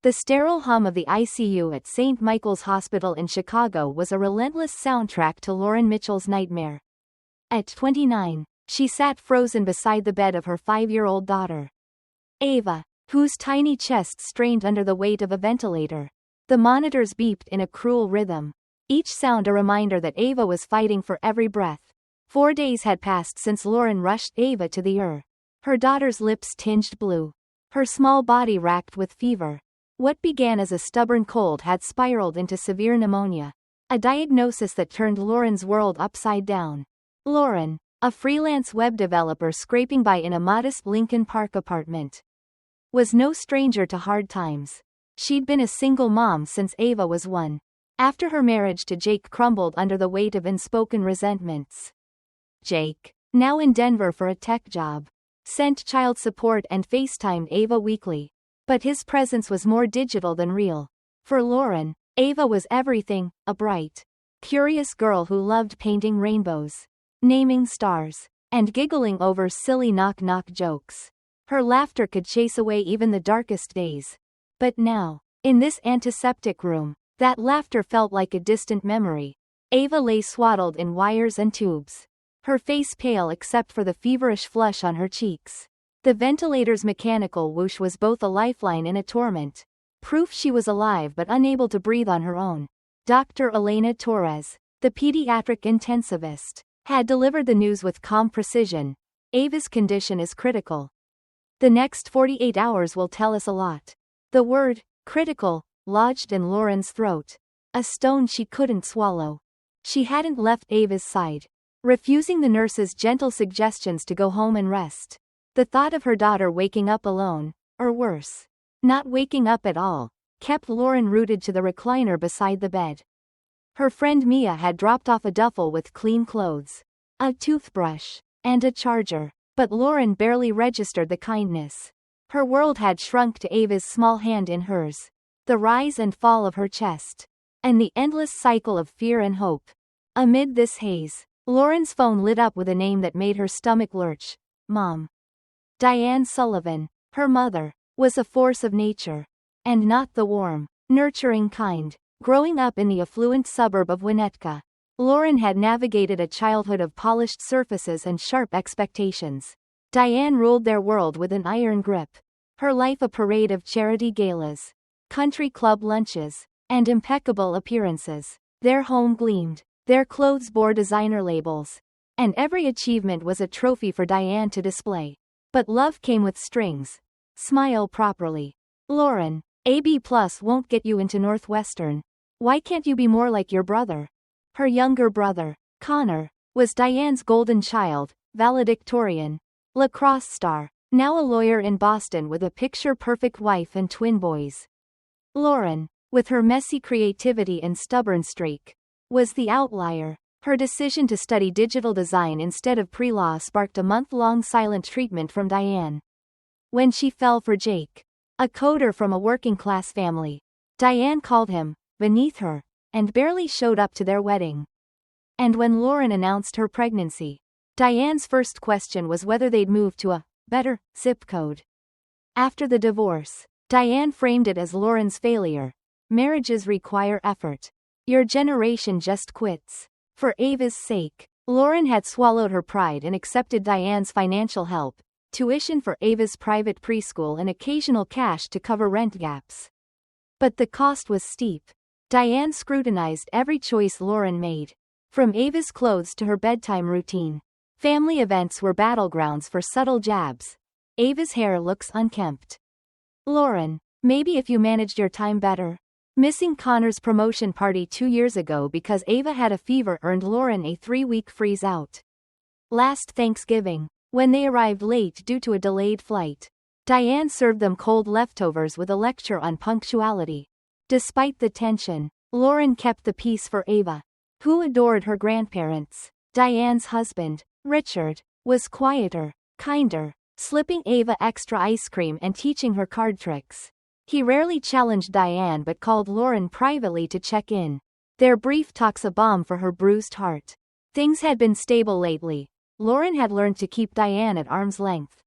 The sterile hum of the ICU at St. Michael's Hospital in Chicago was a relentless soundtrack to Lauren Mitchell's nightmare. At 29, she sat frozen beside the bed of her 5-year-old daughter, Ava, whose tiny chest strained under the weight of a ventilator. The monitors beeped in a cruel rhythm, each sound a reminder that Ava was fighting for every breath. 4 days had passed since Lauren rushed Ava to the ER. Her daughter's lips tinged blue, her small body racked with fever. What began as a stubborn cold had spiraled into severe pneumonia, a diagnosis that turned Lauren's world upside down. Lauren, a freelance web developer scraping by in a modest Lincoln Park apartment, was no stranger to hard times. She'd been a single mom since Ava was 1. After her marriage to Jake crumbled under the weight of unspoken resentments. Jake, now in Denver for a tech job, sent child support and FaceTimed Ava weekly. But his presence was more digital than real. For Lauren, Ava was everything, a bright, curious girl who loved painting rainbows, naming stars, and giggling over silly knock-knock jokes. Her laughter could chase away even the darkest days. But now, in this antiseptic room, that laughter felt like a distant memory. Ava lay swaddled in wires and tubes, her face pale except for the feverish flush on her cheeks. The ventilator's mechanical whoosh was both a lifeline and a torment. Proof she was alive but unable to breathe on her own. Dr. Elena Torres, the pediatric intensivist, had delivered the news with calm precision. Ava's condition is critical. The next 48 hours will tell us a lot. The word, critical, lodged in Lauren's throat. A stone she couldn't swallow. She hadn't left Ava's side, refusing the nurse's gentle suggestions to go home and rest. The thought of her daughter waking up alone, or worse, not waking up at all, kept Lauren rooted to the recliner beside the bed. Her friend Mia had dropped off a duffel with clean clothes, a toothbrush, and a charger, but Lauren barely registered the kindness. Her world had shrunk to Ava's small hand in hers, the rise and fall of her chest, and the endless cycle of fear and hope. Amid this haze, Lauren's phone lit up with a name that made her stomach lurch. Mom. Diane Sullivan, her mother, was a force of nature, and not the warm, nurturing kind. Growing up in the affluent suburb of Winnetka, Lauren had navigated a childhood of polished surfaces and sharp expectations. Diane ruled their world with an iron grip, her life a parade of charity galas, country club lunches, and impeccable appearances. Their home gleamed, their clothes bore designer labels, and every achievement was a trophy for Diane to display. But love came with strings. Smile properly. Lauren, AB+ won't get you into Northwestern. Why can't you be more like your brother? Her younger brother, Connor, was Diane's golden child, valedictorian, lacrosse star, now a lawyer in Boston with a picture-perfect wife and twin boys. Lauren, with her messy creativity and stubborn streak, was the outlier. Her decision to study digital design instead of pre-law sparked a month-long silent treatment from Diane. When she fell for Jake, a coder from a working-class family, Diane called him beneath her, and barely showed up to their wedding. And when Lauren announced her pregnancy, Diane's first question was whether they'd move to a better zip code. After the divorce, Diane framed it as Lauren's failure. Marriages require effort. Your generation just quits. For Ava's sake, Lauren had swallowed her pride and accepted Diane's financial help, tuition for Ava's private preschool and occasional cash to cover rent gaps. But the cost was steep. Diane scrutinized every choice Lauren made, from Ava's clothes to her bedtime routine. Family events were battlegrounds for subtle jabs. Ava's hair looks unkempt. Lauren, maybe if you managed your time better. Missing Connor's promotion party 2 years ago because Ava had a fever earned Lauren a 3-week freeze-out. Last Thanksgiving, when they arrived late due to a delayed flight, Diane served them cold leftovers with a lecture on punctuality. Despite the tension, Lauren kept the peace for Ava, who adored her grandparents. Diane's husband, Richard, was quieter, kinder, slipping Ava extra ice cream and teaching her card tricks. He rarely challenged Diane but called Lauren privately to check in. Their brief talks a balm for her bruised heart. Things had been stable lately. Lauren had learned to keep Diane at arm's length,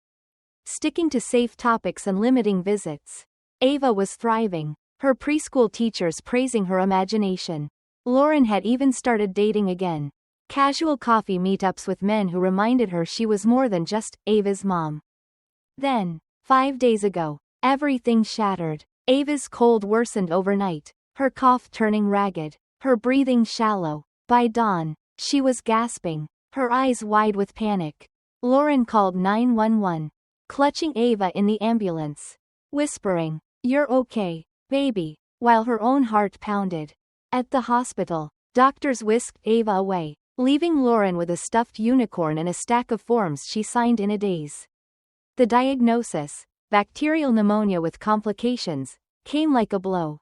sticking to safe topics and limiting visits. Ava was thriving, her preschool teachers praising her imagination. Lauren had even started dating again. Casual coffee meetups with men who reminded her she was more than just Ava's mom. Then, 5 days ago, everything shattered. Ava's cold worsened overnight, her cough turning ragged, her breathing shallow. By dawn, she was gasping, her eyes wide with panic. Lauren called 911, clutching Ava in the ambulance, whispering, "You're okay, baby," while her own heart pounded. At the hospital, doctors whisked Ava away, leaving Lauren with a stuffed unicorn and a stack of forms she signed in a daze. The diagnosis, bacterial pneumonia with complications, came like a blow.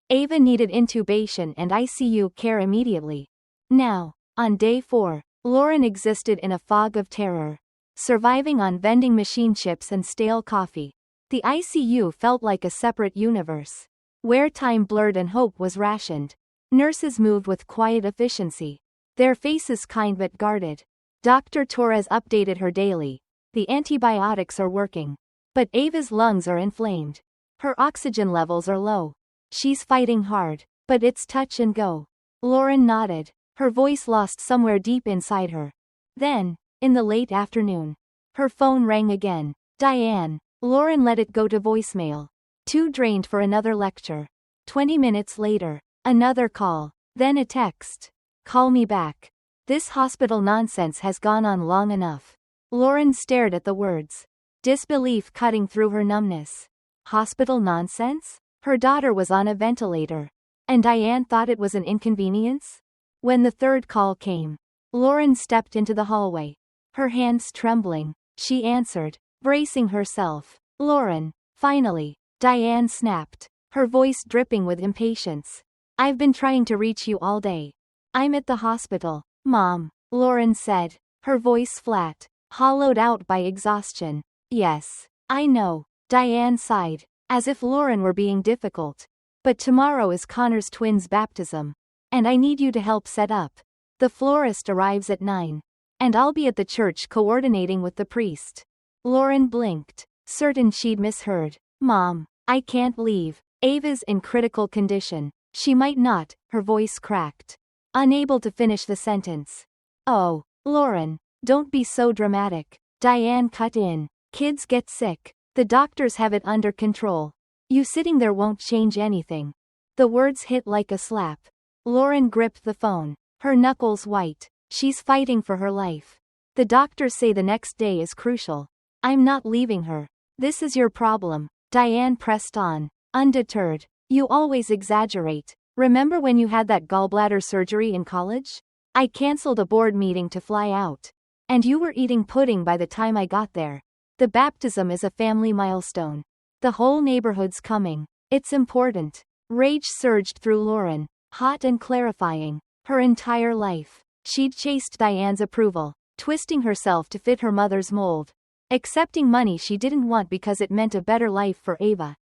Ava needed intubation and ICU care immediately. Now, on day 4, Lauren existed in a fog of terror, surviving on vending machine chips and stale coffee. The ICU felt like a separate universe, where time blurred and hope was rationed. Nurses moved with quiet efficiency, their faces kind but guarded. Dr. Torres updated her daily. The antibiotics are working. But Ava's lungs are inflamed. Her oxygen levels are low. She's fighting hard, but it's touch and go. Lauren nodded, her voice lost somewhere deep inside her. Then, in the late afternoon, her phone rang again. Diane. Lauren let it go to voicemail. Too drained for another lecture. 20 minutes later, another call, then a text. Call me back. This hospital nonsense has gone on long enough. Lauren stared at the words, disbelief cutting through her numbness. Hospital nonsense? Her daughter was on a ventilator. And Diane thought it was an inconvenience? When the third call came, Lauren stepped into the hallway. Her hands trembling, she answered, bracing herself. Lauren, finally, Diane snapped, her voice dripping with impatience. I've been trying to reach you all day. I'm at the hospital, Mom, Lauren said, her voice flat, hollowed out by exhaustion. Yes, I know, Diane sighed, as if Lauren were being difficult. But tomorrow is Connor's twins' baptism. And I need you to help set up. The florist arrives at 9. And I'll be at the church coordinating with the priest. Lauren blinked, certain she'd misheard. Mom, I can't leave. Ava's in critical condition. She might not, her voice cracked. Unable to finish the sentence. Oh, Lauren, don't be so dramatic. Diane cut in. Kids get sick. The doctors have it under control. You sitting there won't change anything. The words hit like a slap. Lauren gripped the phone, her knuckles white. She's fighting for her life. The doctors say the next day is crucial. I'm not leaving her. This is your problem. Diane pressed on, undeterred. You always exaggerate. Remember when you had that gallbladder surgery in college? I canceled a board meeting to fly out. And you were eating pudding by the time I got there. The baptism is a family milestone. The whole neighborhood's coming. It's important. Rage surged through Lauren, hot and clarifying. Her entire life, she'd chased Diane's approval, twisting herself to fit her mother's mold, accepting money she didn't want because it meant a better life for Ava.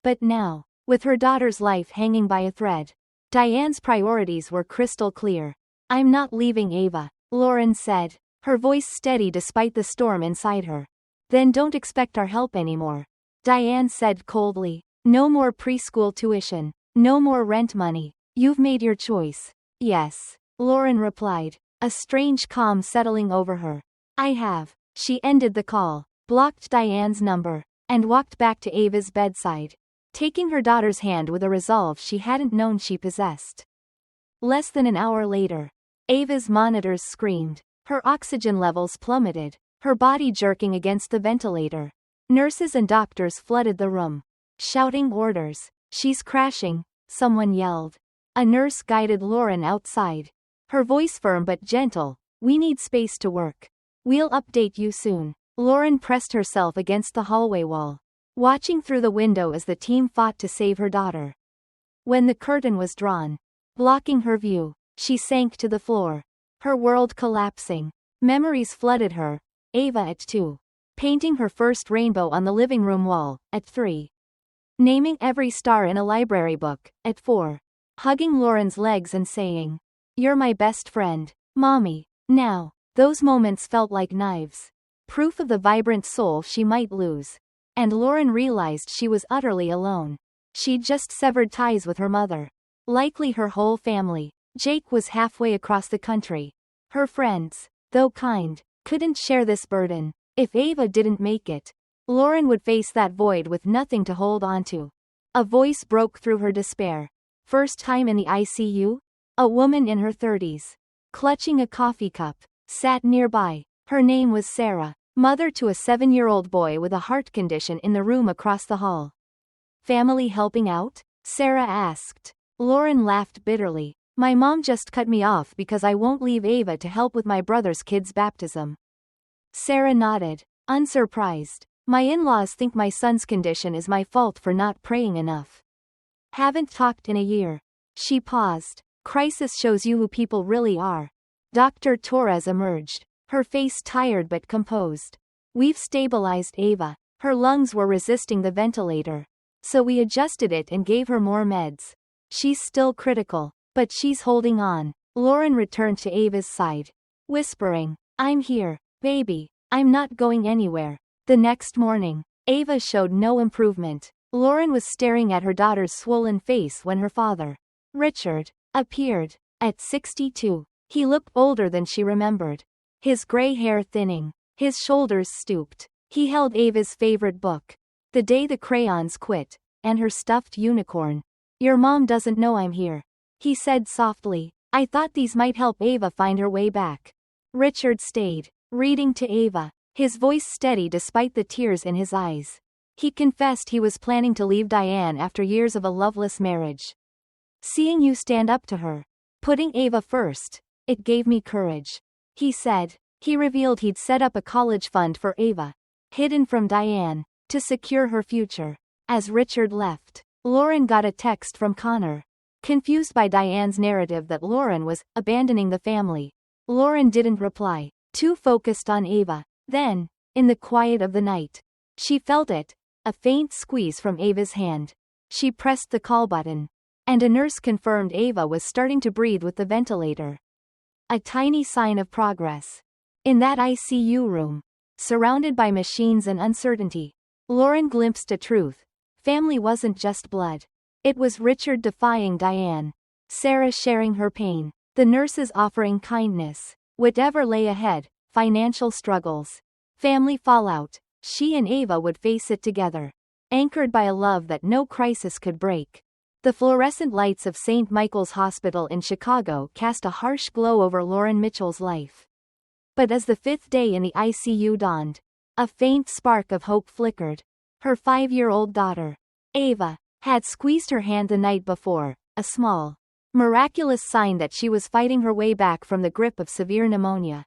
But now, with her daughter's life hanging by a thread, Diane's priorities were crystal clear. I'm not leaving Ava, Lauren said, her voice steady despite the storm inside her. Then don't expect our help anymore. Diane said coldly. No more preschool tuition. No more rent money. You've made your choice. Yes, Lauren replied, a strange calm settling over her. I have. She ended the call, blocked Diane's number, and walked back to Ava's bedside, taking her daughter's hand with a resolve she hadn't known she possessed. Less than an hour later, Ava's monitors screamed. Her oxygen levels plummeted, her body jerking against the ventilator. Nurses and doctors flooded the room, shouting orders. She's crashing, someone yelled. A nurse guided Lauren outside, her voice firm but gentle. We need space to work. We'll update you soon. Lauren pressed herself against the hallway wall, watching through the window as the team fought to save her daughter. When the curtain was drawn, blocking her view, she sank to the floor, her world collapsing. Memories flooded her. Ava at 2. Painting her first rainbow on the living room wall, at 3. Naming every star in a library book, at 4. Hugging Lauren's legs and saying, "You're my best friend, Mommy." Now, those moments felt like knives. Proof of the vibrant soul she might lose. And Lauren realized she was utterly alone. She'd just severed ties with her mother. Likely her whole family. Jake was halfway across the country. Her friends, though kind, couldn't share this burden. If Ava didn't make it, Lauren would face that void with nothing to hold onto. A voice broke through her despair. First time in the ICU? A woman in her 30s, clutching a coffee cup, sat nearby. Her name was Sarah, mother to a 7-year-old boy with a heart condition in the room across the hall. Family helping out? Sarah asked. Lauren laughed bitterly. My mom just cut me off because I won't leave Ava to help with my brother's kid's baptism. Sarah nodded, unsurprised. My in-laws think my son's condition is my fault for not praying enough. Haven't talked in a year. She paused. Crisis shows you who people really are. Dr. Torres emerged, her face tired but composed. We've stabilized Ava. Her lungs were resisting the ventilator. So we adjusted it and gave her more meds. She's still critical, but she's holding on. Lauren returned to Ava's side, whispering, I'm here, baby. I'm not going anywhere. The next morning, Ava showed no improvement. Lauren was staring at her daughter's swollen face when her father, Richard, appeared. At 62, he looked older than she remembered. His gray hair thinning, his shoulders stooped. He held Ava's favorite book, The Day the Crayons Quit, and her stuffed unicorn. Your mom doesn't know I'm here, he said softly. I thought these might help Ava find her way back. Richard stayed, reading to Ava, his voice steady despite the tears in his eyes. He confessed he was planning to leave Diane after years of a loveless marriage. Seeing you stand up to her, putting Ava first, it gave me courage, he said. He revealed he'd set up a college fund for Ava, hidden from Diane, to secure her future. As Richard left, Lauren got a text from Connor. Confused by Diane's narrative that Lauren was abandoning the family, Lauren didn't reply, too focused on Ava. Then, in the quiet of the night, she felt it, a faint squeeze from Ava's hand. She pressed the call button, and a nurse confirmed Ava was starting to breathe with the ventilator. A tiny sign of progress. In that ICU room, surrounded by machines and uncertainty, Lauren glimpsed a truth. Family wasn't just blood. It was Richard defying Diane, Sarah sharing her pain, the nurses offering kindness. Whatever lay ahead, financial struggles, family fallout, she and Ava would face it together, anchored by a love that no crisis could break. The fluorescent lights of St. Michael's Hospital in Chicago cast a harsh glow over Lauren Mitchell's life. But as the 5th day in the ICU dawned, a faint spark of hope flickered. Her 5-year-old daughter, Ava, had squeezed her hand the night before, a small, miraculous sign that she was fighting her way back from the grip of severe pneumonia.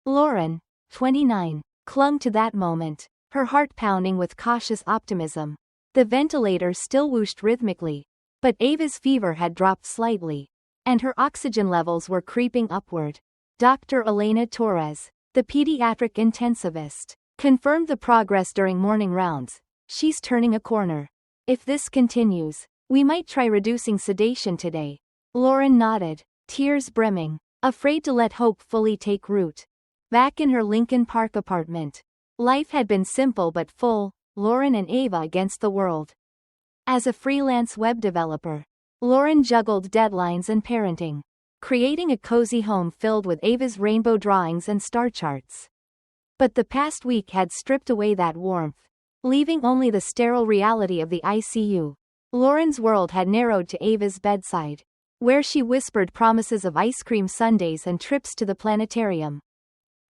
Lauren, 29, clung to that moment, her heart pounding with cautious optimism. The ventilator still whooshed rhythmically, but Ava's fever had dropped slightly, and her oxygen levels were creeping upward. Dr. Elena Torres, the pediatric intensivist, confirmed the progress during morning rounds. She's turning a corner. If this continues, we might try reducing sedation today. Lauren nodded, tears brimming, afraid to let hope fully take root. Back in her Lincoln Park apartment, life had been simple but full, Lauren and Ava against the world. As a freelance web developer, Lauren juggled deadlines and parenting, creating a cozy home filled with Ava's rainbow drawings and star charts. But the past week had stripped away that warmth, leaving only the sterile reality of the ICU. Lauren's world had narrowed to Ava's bedside, where she whispered promises of ice cream sundaes and trips to the planetarium,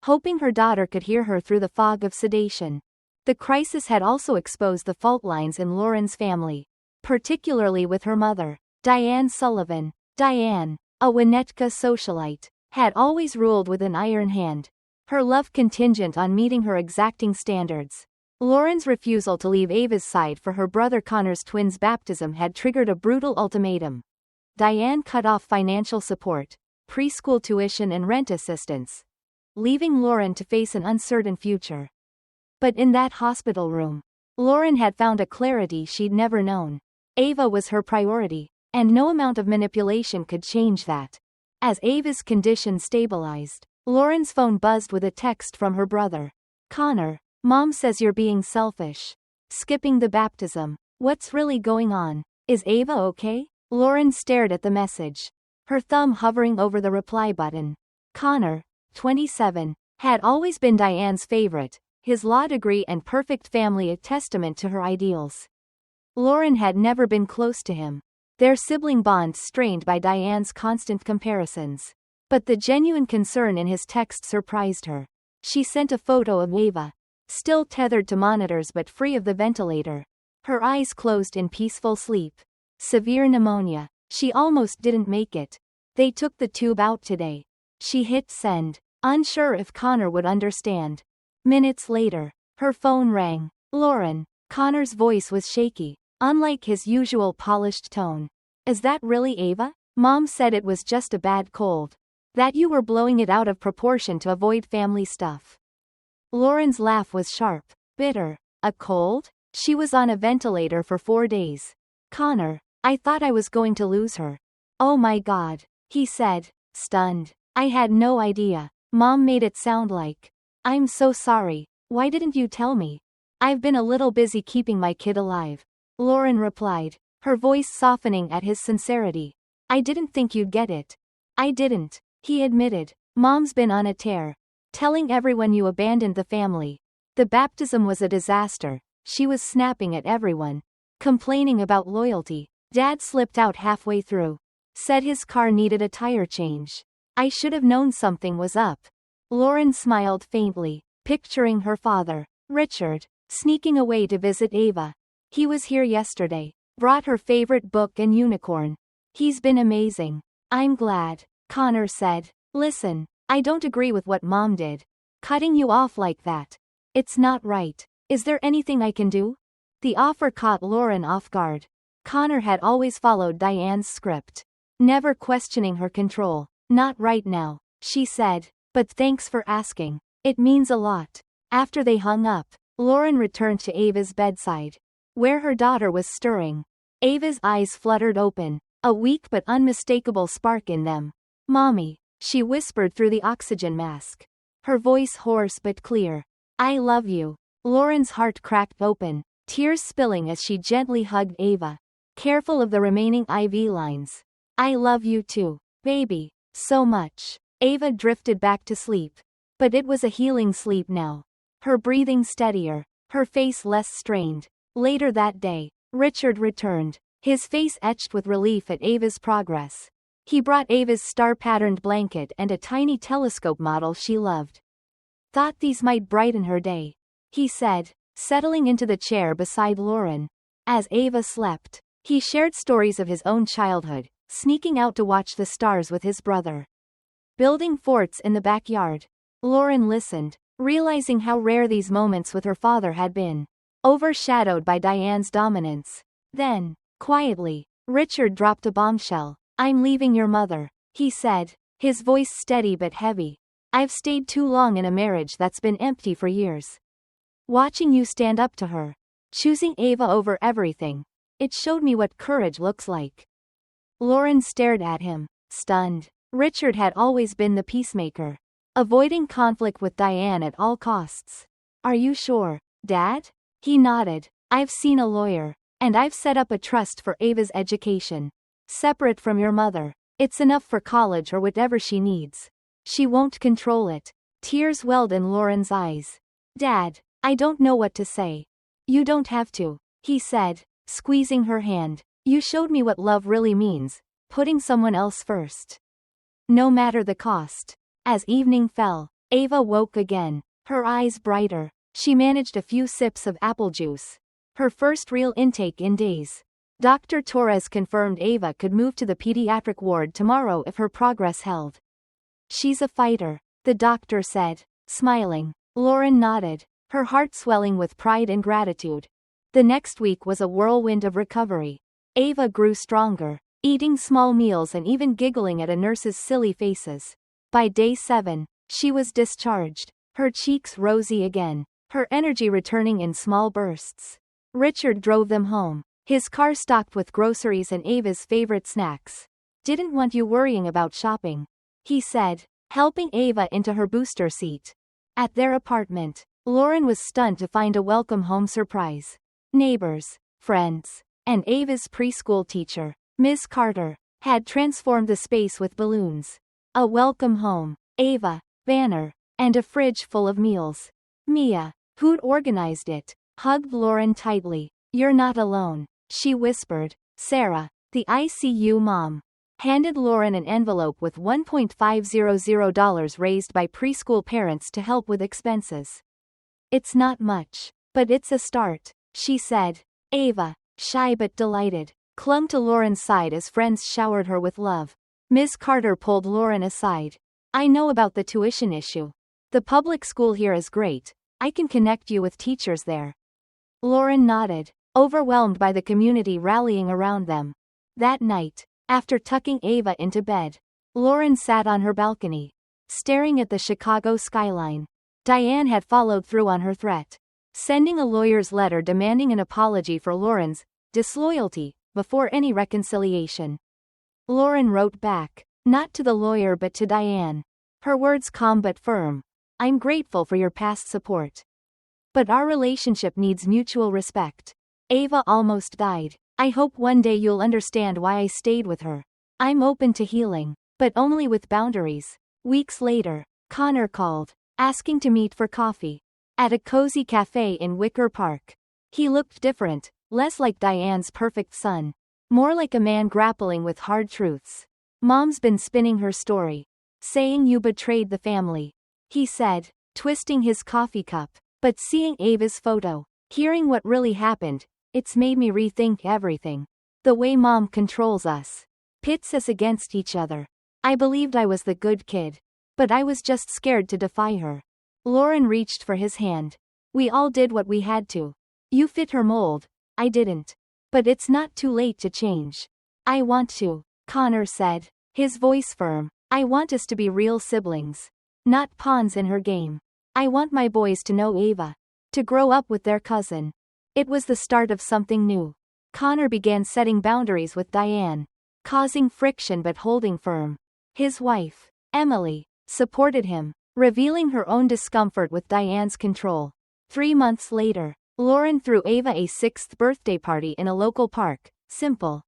hoping her daughter could hear her through the fog of sedation. The crisis had also exposed the fault lines in Lauren's family, particularly with her mother, Diane Sullivan. Diane, a Winnetka socialite, had always ruled with an iron hand, her love contingent on meeting her exacting standards. Lauren's refusal to leave Ava's side for her brother Connor's twins' baptism had triggered a brutal ultimatum. Diane cut off financial support, preschool tuition and rent assistance, leaving Lauren to face an uncertain future. But in that hospital room, Lauren had found a clarity she'd never known. Ava was her priority, and no amount of manipulation could change that. As Ava's condition stabilized, Lauren's phone buzzed with a text from her brother. Connor, Mom says you're being selfish. skipping the baptism. What's really going on? Is Ava okay? Lauren stared at the message, her thumb hovering over the reply button. Connor, 27, had always been Diane's favorite, his law degree and perfect family a testament to her ideals. Lauren had never been close to him, their sibling bond strained by Diane's constant comparisons. But the genuine concern in his text surprised her. She sent a photo of Ava, still tethered to monitors but free of the ventilator. Her eyes closed in peaceful sleep. Severe pneumonia. She almost didn't make it. They took the tube out today. She hit send, unsure if Connor would understand. Minutes later, her phone rang. Lauren. Connor's voice was shaky, unlike his usual polished tone. Is that really Ava? Mom said it was just a bad cold. That you were blowing it out of proportion to avoid family stuff. Lauren's laugh was sharp, bitter. A cold? She was on a ventilator for 4 days. Connor, I thought I was going to lose her. Oh my God, he said, stunned. I had no idea. Mom made it sound like. I'm so sorry. Why didn't you tell me? I've been a little busy keeping my kid alive. Lauren replied, her voice softening at his sincerity. I didn't think you'd get it. I didn't, he admitted. Mom's been on a tear, telling everyone you abandoned the family. The baptism was a disaster. She was snapping at everyone, complaining about loyalty. Dad slipped out halfway through, said his car needed a tire change. I should have known something was up. Lauren smiled faintly, picturing her father, Richard, sneaking away to visit Ava. He was here yesterday, brought her favorite book and unicorn. He's been amazing. I'm glad, Connor said. Listen, I don't agree with what Mom did. Cutting you off like that. It's not right. Is there anything I can do? The offer caught Lauren off guard. Connor had always followed Diane's script, never questioning her control. Not right now, she said, but thanks for asking. It means a lot. After they hung up, Lauren returned to Ava's bedside, where her daughter was stirring. Ava's eyes fluttered open, a weak but unmistakable spark in them. Mommy, she whispered through the oxygen mask, her voice hoarse but clear. I love you. Lauren's heart cracked open, tears spilling as she gently hugged Ava, careful of the remaining IV lines. I love you too, baby, so much. Ava drifted back to sleep. But it was a healing sleep now. Her breathing steadier, her face less strained. Later that day, Richard returned, his face etched with relief at Ava's progress. He brought Ava's star-patterned blanket and a tiny telescope model she loved. Thought these might brighten her day, he said, settling into the chair beside Lauren. As Ava slept, he shared stories of his own childhood, sneaking out to watch the stars with his brother. Building forts in the backyard. Lauren listened, realizing how rare these moments with her father had been, overshadowed by Diane's dominance. Then, quietly, Richard dropped a bombshell. I'm leaving your mother, he said, his voice steady but heavy. I've stayed too long in a marriage that's been empty for years. Watching you stand up to her, choosing Ava over everything, it showed me what courage looks like. Lauren stared at him, stunned. Richard had always been the peacemaker, avoiding conflict with Diane at all costs. Are you sure, Dad? He nodded. I've seen a lawyer, and I've set up a trust for Ava's education. Separate from your mother. It's enough for college or whatever she needs. She won't control it. Tears welled in Lauren's eyes. Dad, I don't know what to say. You don't have to, he said, squeezing her hand. You showed me what love really means, putting someone else first. No matter the cost. As evening fell, Ava woke again, her eyes brighter. She managed a few sips of apple juice, her first real intake in days. Dr. Torres confirmed Ava could move to the pediatric ward tomorrow if her progress held. She's a fighter, the doctor said, smiling. Lauren nodded, her heart swelling with pride and gratitude. The next week was a whirlwind of recovery. Ava grew stronger, eating small meals and even giggling at a nurse's silly faces. By day 7, she was discharged, her cheeks rosy again, her energy returning in small bursts. Richard drove them home, his car stocked with groceries and Ava's favorite snacks. Didn't want you worrying about shopping, he said, helping Ava into her booster seat. At their apartment, Lauren was stunned to find a welcome home surprise. Neighbors, friends, and Ava's preschool teacher, Miss Carter, had transformed the space with balloons, a welcome home, Ava, banner, and a fridge full of meals. Mia, who'd organized it, hugged Lauren tightly. "You're not alone," she whispered. Sarah, the ICU mom, handed Lauren an envelope with $1,500 raised by preschool parents to help with expenses. "It's not much, but it's a start," she said. Ava, shy but delighted, clung to Lauren's side as friends showered her with love. Miss Carter pulled Lauren aside. "I know about the tuition issue. The public school here is great. I can connect you with teachers there." Lauren nodded, overwhelmed by the community rallying around them. That night, after tucking Ava into bed, Lauren sat on her balcony, staring at the Chicago skyline. Diane had followed through on her threat, sending a lawyer's letter demanding an apology for Lauren's disloyalty before any reconciliation. Lauren wrote back, not to the lawyer but to Diane. Her words calm but firm. "I'm grateful for your past support, but our relationship needs mutual respect. Ava almost died. I hope one day you'll understand why I stayed with her. I'm open to healing, but only with boundaries." Weeks later, Connor called, asking to meet for coffee at a cozy cafe in Wicker Park. He looked different, less like Diane's perfect son, more like a man grappling with hard truths. "Mom's been spinning her story, saying you betrayed the family," he said, twisting his coffee cup. "But seeing Ava's photo, hearing what really happened, it's made me rethink everything. The way Mom controls us, pits us against each other. I believed I was the good kid, but I was just scared to defy her." Lauren reached for his hand. "We all did what we had to. You fit her mold, I didn't. But it's not too late to change." "I want to," Connor said, his voice firm. "I want us to be real siblings, not pawns in her game. I want my boys to know Ava, to grow up with their cousin." It was the start of something new. Connor began setting boundaries with Diane, causing friction but holding firm. His wife, Emily, supported him, revealing her own discomfort with Diane's control. 3 months later, Lauren threw Ava a 6th birthday party in a local park, simple,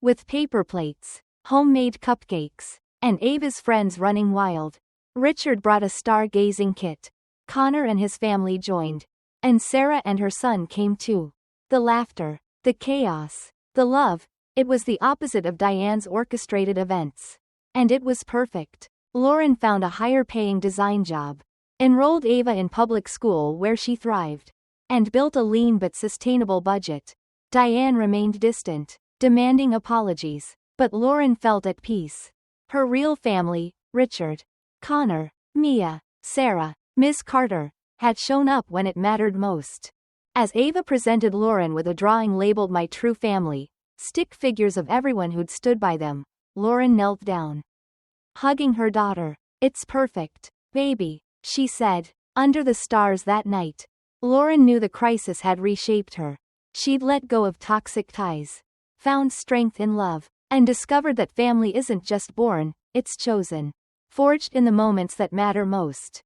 with paper plates, homemade cupcakes, and Ava's friends running wild. Richard brought a stargazing kit. Connor and his family joined, and Sarah and her son came too. The laughter, the chaos, the love, it was the opposite of Diane's orchestrated events. And it was perfect. Lauren found a higher-paying design job, enrolled Ava in public school where she thrived, and built a lean but sustainable budget. Diane remained distant, demanding apologies, but Lauren felt at peace. Her real family, Richard, Connor, Mia, Sarah, Miss Carter, had shown up when it mattered most. As Ava presented Lauren with a drawing labeled "My True Family," stick figures of everyone who'd stood by them, Lauren knelt down, hugging her daughter. "It's perfect, baby," she said. Under the stars that night, Lauren knew the crisis had reshaped her. She'd let go of toxic ties, found strength in love, and discovered that family isn't just born, it's chosen, forged in the moments that matter most.